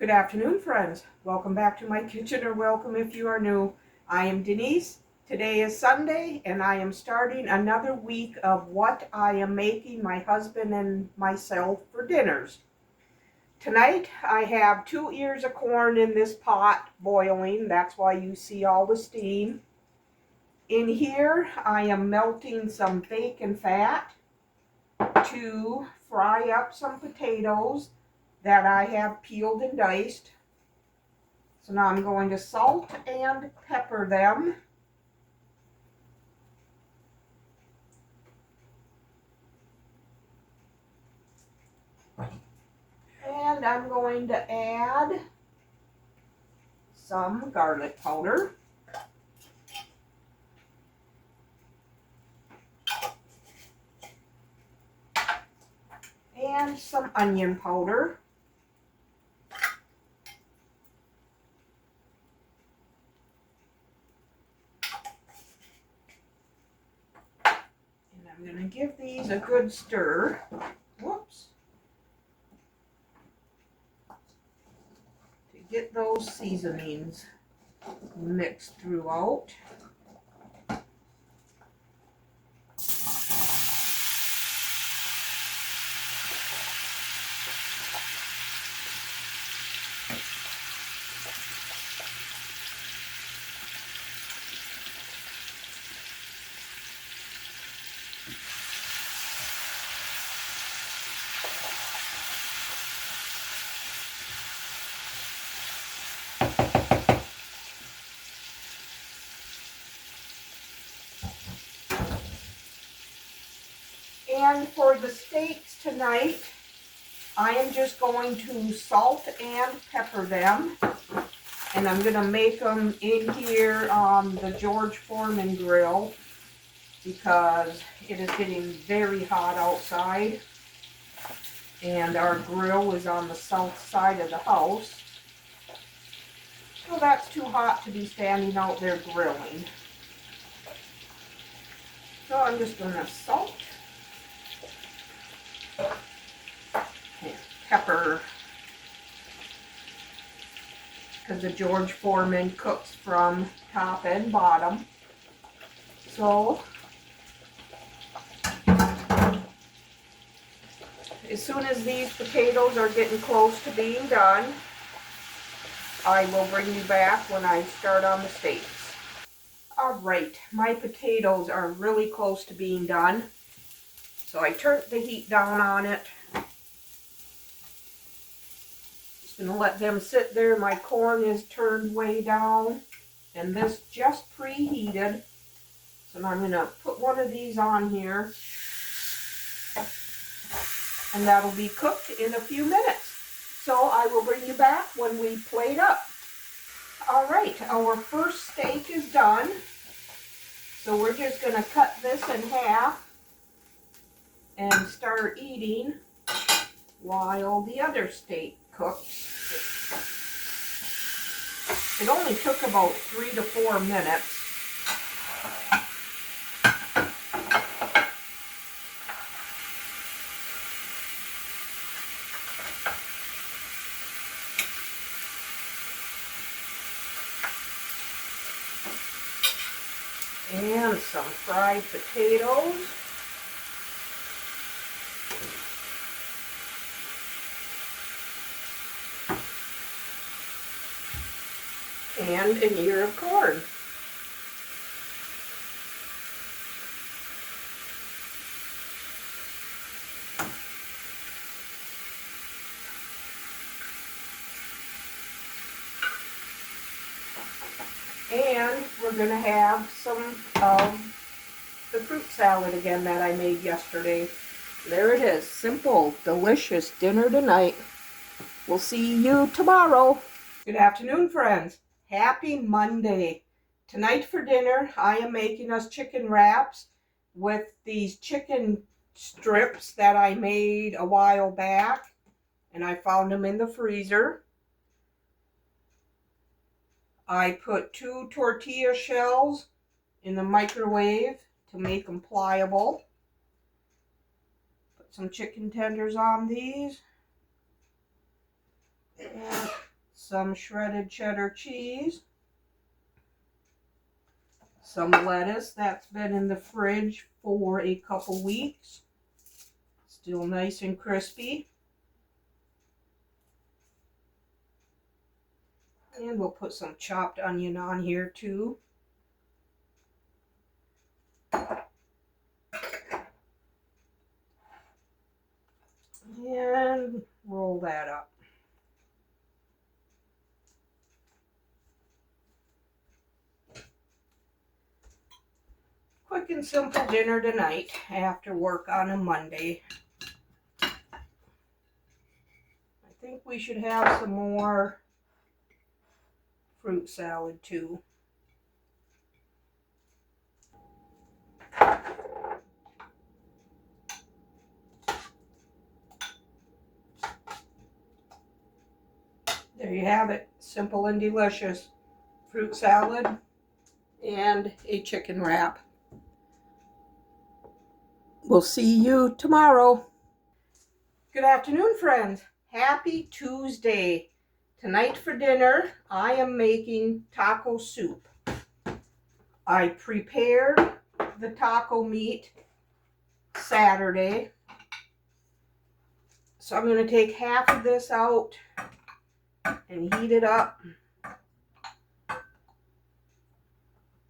Good afternoon, friends. Welcome back to my kitchen, or welcome if you are new. I am Denise. Today is Sunday, and I am starting another week of what I am making my husband and myself for dinners. Tonight, I have 2 ears of corn in this pot boiling. That's why you see all the steam. In here, I am melting some bacon fat to fry up some potatoes that I have peeled and diced. So now I'm going to salt and pepper them. And I'm going to add some garlic powder. And some onion powder. And I'm going to give these a good stir. Whoops. To get those seasonings mixed throughout. And for the steaks tonight, I am just going to salt and pepper them. And I'm going to make them in here on the George Foreman grill because it is getting very hot outside. And our grill is on the south side of the house. So that's too hot to be standing out there grilling. So I'm just going to salt and pepper, because the George Foreman cooks from top and bottom. So as soon as these potatoes are getting close to being done, I will bring you back when I start on the steaks. Alright, my potatoes are really close to being done. So I turned the heat down on it. Just going to let them sit there. My corn is turned way down. And this just preheated. So now I'm going to put one of these on here. And that'll be cooked in a few minutes. So I will bring you back when we plate up. Alright, our first steak is done. So we're just going to cut this in half and start eating while the other steak cooks. It only took about 3 to 4 minutes. And some fried potatoes. And an ear of corn. And we're going to have some of the fruit salad again that I made yesterday. There it is. Simple, delicious dinner tonight. We'll see you tomorrow. Good afternoon, friends. Happy Monday. Tonight for dinner, I am making us chicken wraps with these chicken strips that I made a while back. And I found them in the freezer. I put 2 tortilla shells in the microwave to make them pliable. Put some chicken tenders on these. And some shredded cheddar cheese, some lettuce that's been in the fridge for a couple weeks, still nice and crispy. And we'll put some chopped onion on here too. And roll that up. Quick and simple dinner tonight after work on a Monday. I think we should have some more fruit salad too. There you have it, simple and delicious fruit salad and a chicken wrap. We'll see you tomorrow. Good afternoon, friends. Happy Tuesday. Tonight for dinner, I am making taco soup. I prepared the taco meat Saturday. So I'm going to take half of this out and heat it up.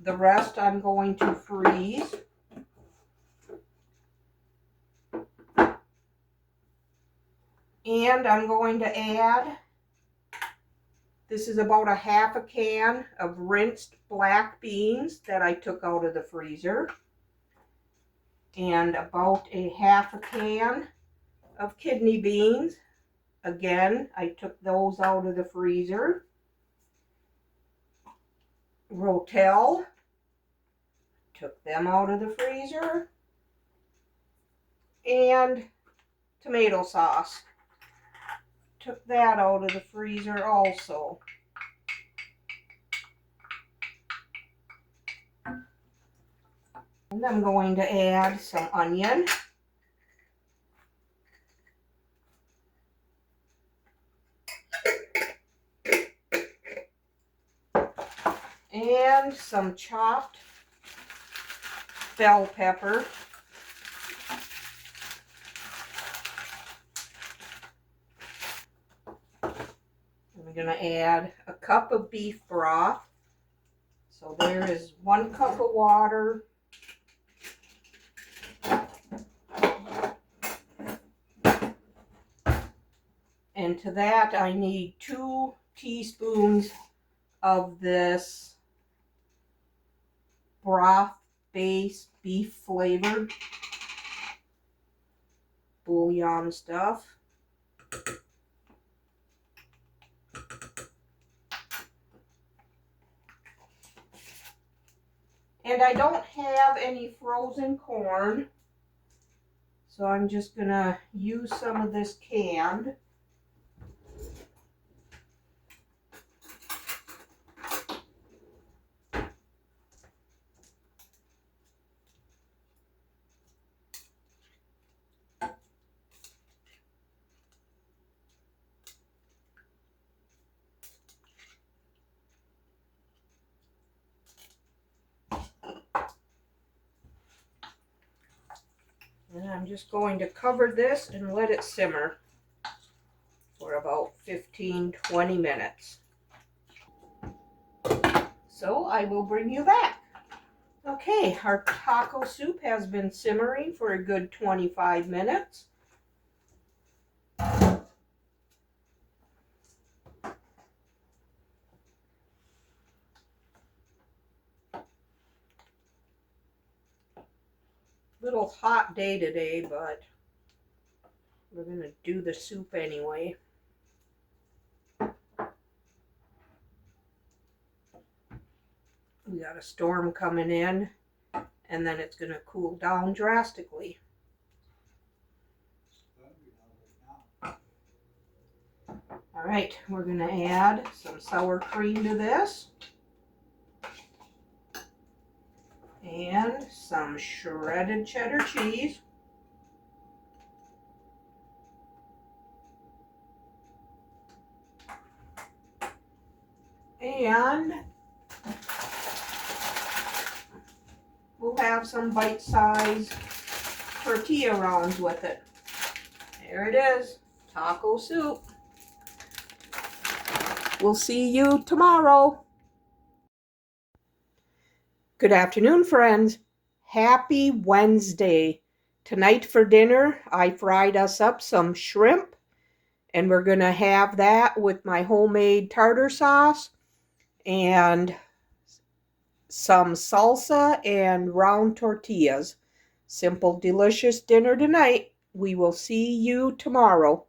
The rest I'm going to freeze. And I'm going to add, this is about a half a can of rinsed black beans that I took out of the freezer. And about a half a can of kidney beans. Again, I took those out of the freezer. Rotel, took them out of the freezer. And tomato sauce, took that out of the freezer also. And I'm going to add some onion. And some chopped bell pepper. I'm going to add a cup of beef broth. So there is 1 cup of water. And to that I need 2 teaspoons of this broth-based beef flavored bouillon stuff. And I don't have any frozen corn, so I'm just going to use some of this canned. And I'm just going to cover this and let it simmer for about 15-20 minutes. So I will bring you back. Okay, our taco soup has been simmering for a good 25 minutes. Little hot day today, but we're going to do the soup anyway. We got a storm coming in, and then it's going to cool down drastically. All right, we're going to add some sour cream to this. And some shredded cheddar cheese. And we'll have some bite-sized tortilla rounds with it. There it is, taco soup. We'll see you tomorrow. Good afternoon, friends. Happy Wednesday. Tonight for dinner, I fried us up some shrimp, and we're going to have that with my homemade tartar sauce and some salsa and round tortillas. Simple, delicious dinner tonight. We will see you tomorrow.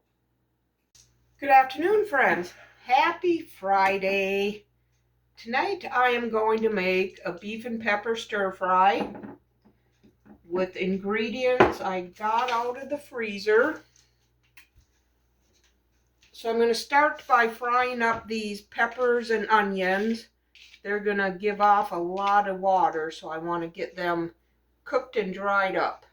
Good afternoon, friends. Happy Friday. Tonight I am going to make a beef and pepper stir fry with ingredients I got out of the freezer. So I'm going to start by frying up these peppers and onions. They're going to give off a lot of water, so I want to get them cooked and dried up.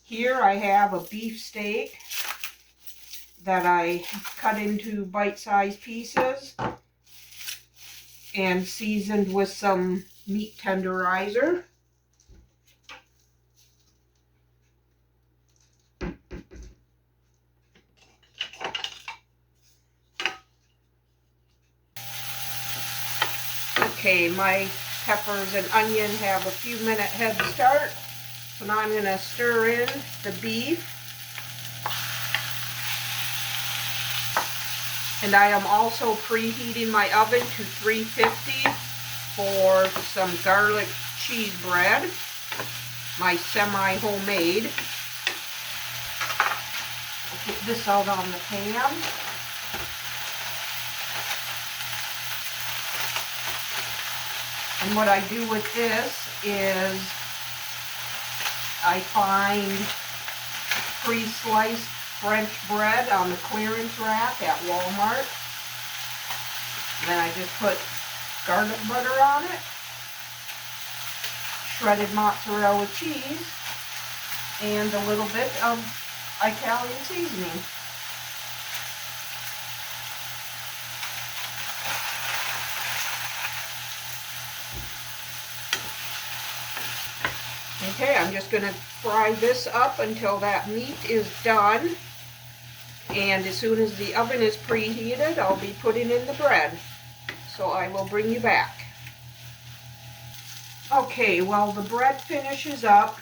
Here I have a beef steak that I cut into bite-sized pieces and seasoned with some meat tenderizer. Okay, my peppers and onion have a few minute head start, so now I'm going to stir in the beef. And I am also preheating my oven to 350 for some garlic cheese bread, my semi-homemade. I'll get this out on the pan. And what I do with this is I find pre-sliced French bread on the clearance rack at Walmart. And then I just put garlic butter on it, shredded mozzarella cheese, and a little bit of Italian seasoning. Okay, I'm just going to fry this up until that meat is done. And as soon as the oven is preheated, I'll be putting in the bread. So I will bring you back. Okay, while the bread finishes up,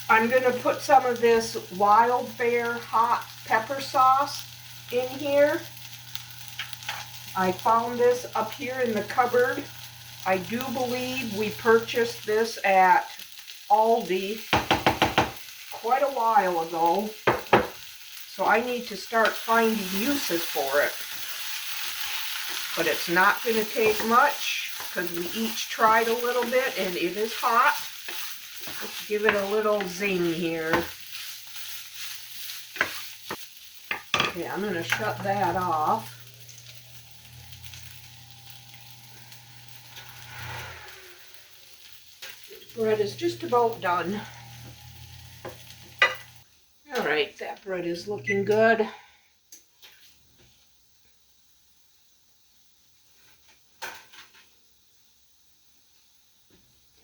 I'm going to put some of this Wild Bear hot pepper sauce in here. I found this up here in the cupboard. I do believe we purchased this at Aldi quite a while ago. So I need to start finding uses for it. But it's not going to take much because we each tried a little bit and it is hot. Let's give it a little zing here. Okay, I'm going to shut that off. Bread is just about done. All right, that bread is looking good.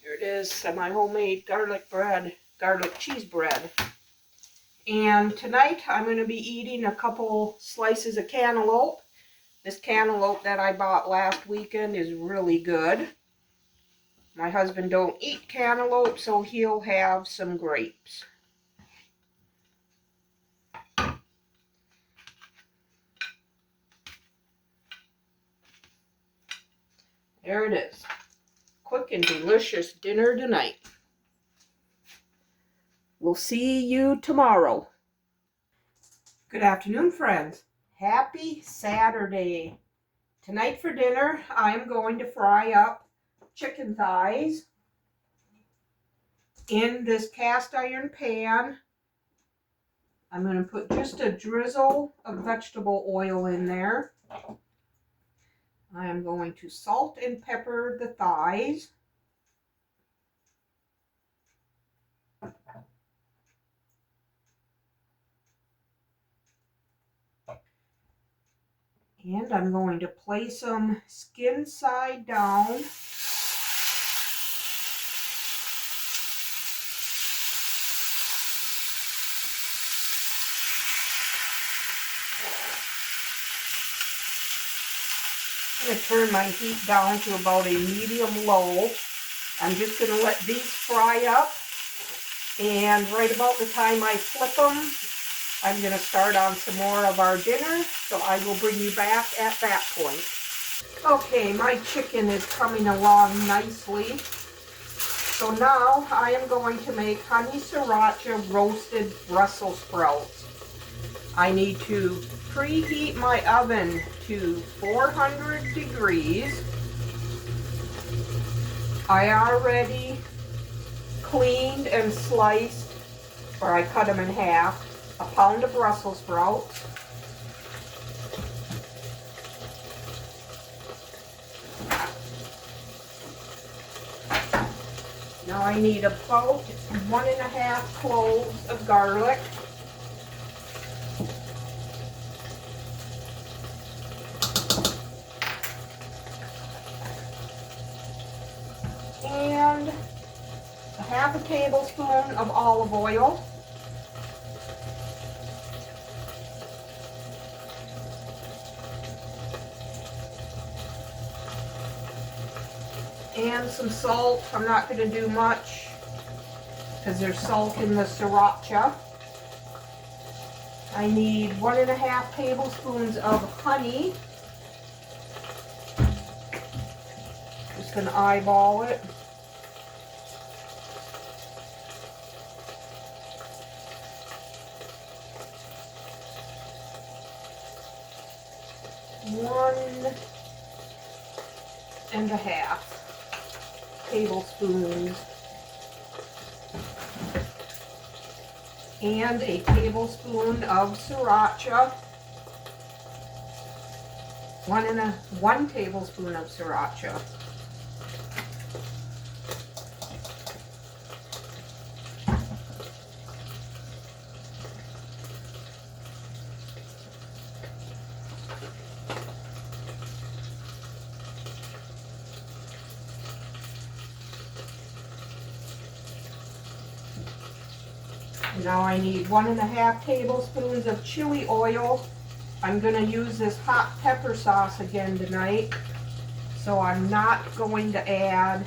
Here it is, semi-homemade garlic bread, garlic cheese bread. And tonight I'm going to be eating a couple slices of cantaloupe. This cantaloupe that I bought last weekend is really good. My husband don't eat cantaloupe, so he'll have some grapes. There it is. Quick and delicious dinner tonight. We'll see you tomorrow. Good afternoon, friends. Happy Saturday. Tonight for dinner, I'm going to fry up chicken thighs in this cast iron pan. I'm going to put just a drizzle of vegetable oil in there. I am going to salt and pepper the thighs. And I'm going to place them skin side down. I'm going to turn my heat down to about a medium low. I'm just going to let these fry up, and right about the time I flip them, I'm going to start on some more of our dinner, so I will bring you back at that point. Okay, my chicken is coming along nicely. So now I am going to make honey sriracha roasted Brussels sprouts. I need to preheat my oven to 400 degrees. I already cleaned and sliced, or I cut them in half, a pound of Brussels sprouts. Now I need about 1½ cloves of garlic. And ½ tablespoon of olive oil. And some salt. I'm not going to do much because there's salt in the sriracha. I need 1½ tablespoons of honey. Just going to eyeball it. One and a half tablespoons, and a tablespoon of sriracha, 1 tablespoon of sriracha. Now I need 1½ tablespoons of chili oil. I'm going to use this hot pepper sauce again tonight, so I'm not going to add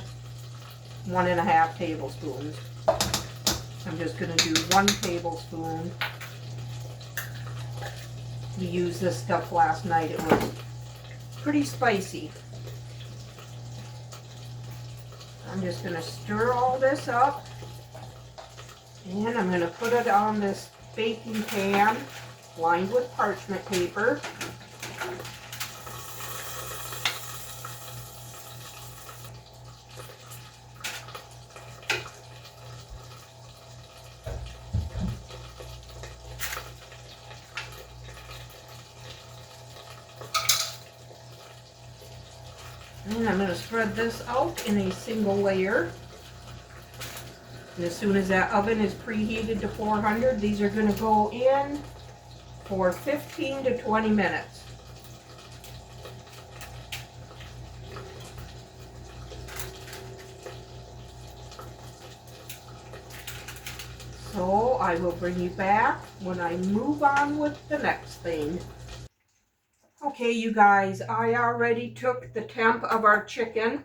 1½ tablespoons. I'm just going to do 1 tablespoon. We used this stuff last night. It was pretty spicy. I'm just going to stir all this up. And I'm going to put it on this baking pan lined with parchment paper. And I'm going to spread this out in a single layer. And as soon as that oven is preheated to 400, these are going to go in for 15 to 20 minutes. So I will bring you back when I move on with the next thing. Okay, you guys, I already took the temp of our chicken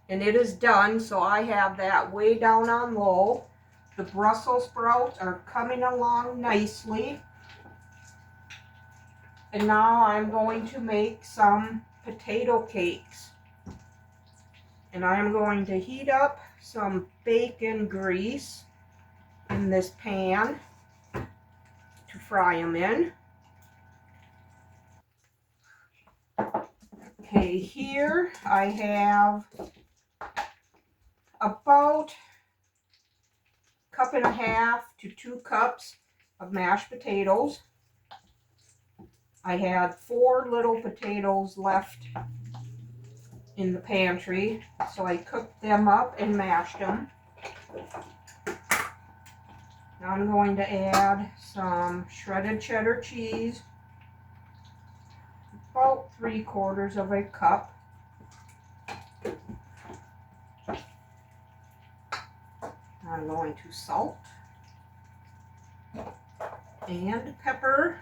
and it is done, so I have that way down on low. The Brussels sprouts are coming along nicely. And now I'm going to make some potato cakes. And I'm going to heat up some bacon grease in this pan to fry them in. Okay, here I have about 1.5 to 2 cups of mashed potatoes. I had 4 little potatoes left in the pantry, so I cooked them up and mashed them. Now I'm going to add some shredded cheddar cheese, about 3/4 of a cup. I'm going to salt and pepper.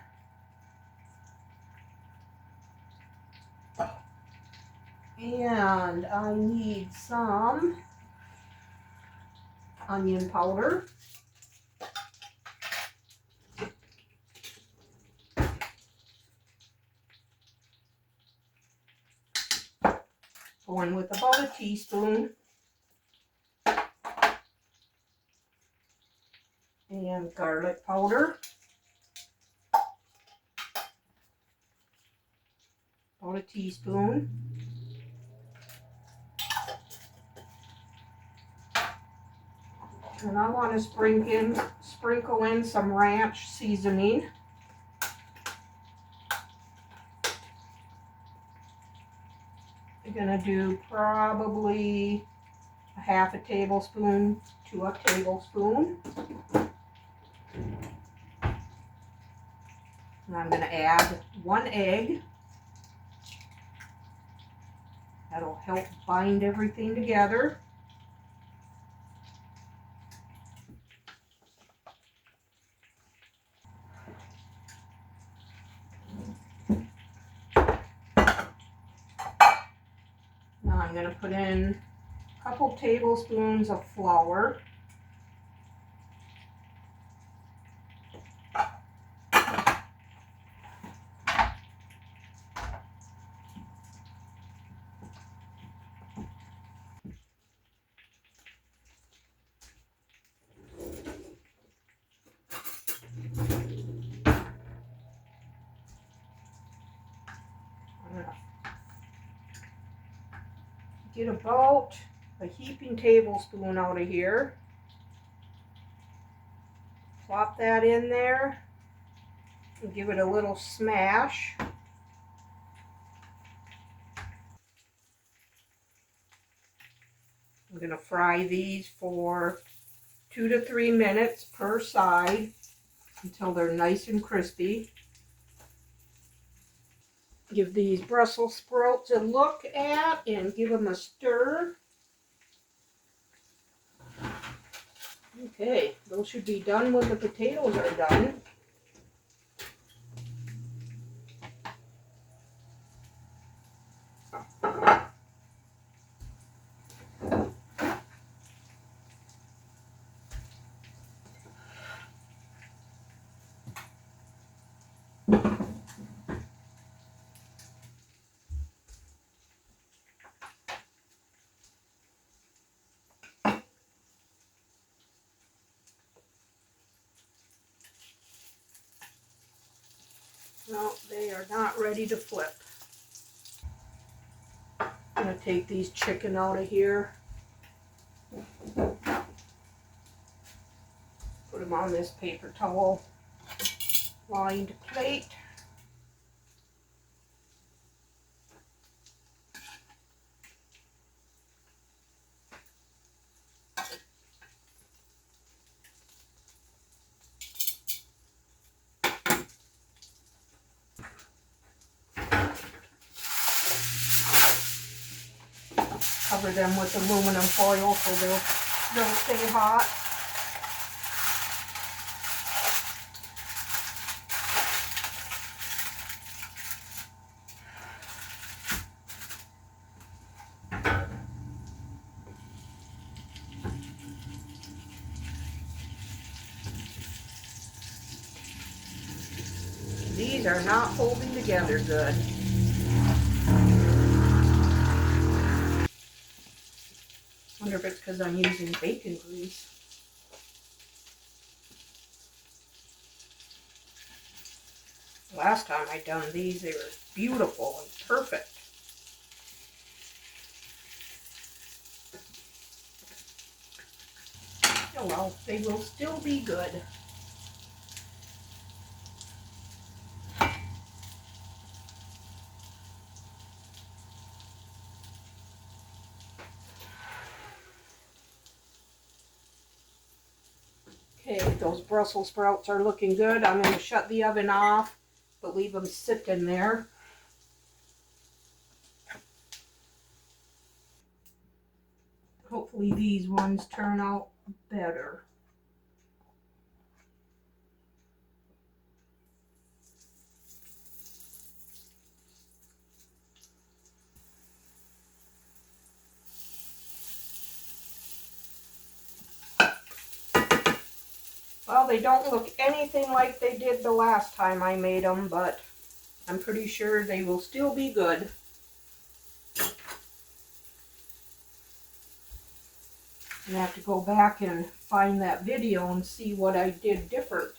And I need some onion powder. Going with about a teaspoon. And garlic powder. About a teaspoon. And I want to sprinkle in some ranch seasoning. I'm gonna do probably a 1/2 tablespoon to a tablespoon. And I'm gonna add 1 egg. That'll help bind everything together. Now I'm going to put in a couple tablespoons of flour. Get about a heaping tablespoon out of here. Plop that in there and give it a little smash. I'm going to fry these for 2 to 3 minutes per side until they're nice and crispy. Give these Brussels sprouts a look at and give them a stir. Okay, those should be done when the potatoes are done. No, they are not ready to flip. I'm going to take these chicken out of here. Put them on this paper towel lined plate. Cover them with aluminum foil so they'll stay hot. These are not holding together good. Wonder if it's because I'm using bacon grease. Last time I done these, they were beautiful and perfect. Oh well, they will still be good. Okay, those Brussels sprouts are looking good. I'm going to shut the oven off, but leave them sit in there. hopefully these ones turn out better. Well, they don't look anything like they did the last time I made them, but I'm pretty sure they will still be good. I have to go back and find that video and see what I did different.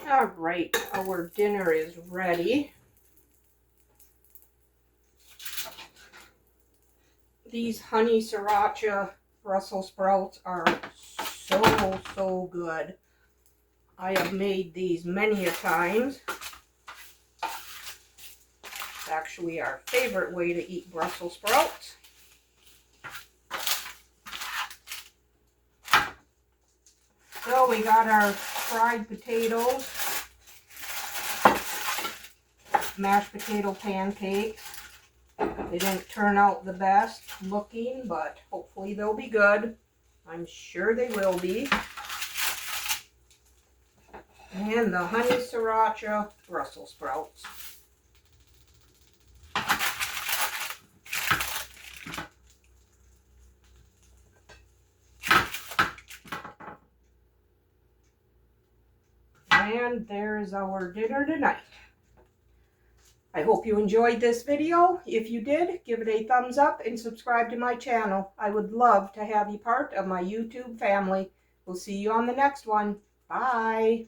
All right, our dinner is ready. These honey sriracha Brussels sprouts are so good. I have made these many a times. It's actually our favorite way to eat Brussels sprouts. So we got our fried potatoes, mashed potato pancakes. They didn't turn out the best looking, but hopefully they'll be good. I'm sure they will be. And the honey sriracha Brussels sprouts. And there's our dinner tonight. I hope you enjoyed this video. If you did, give it a thumbs up and subscribe to my channel. I would love to have you part of my YouTube family. We'll see you on the next one. Bye.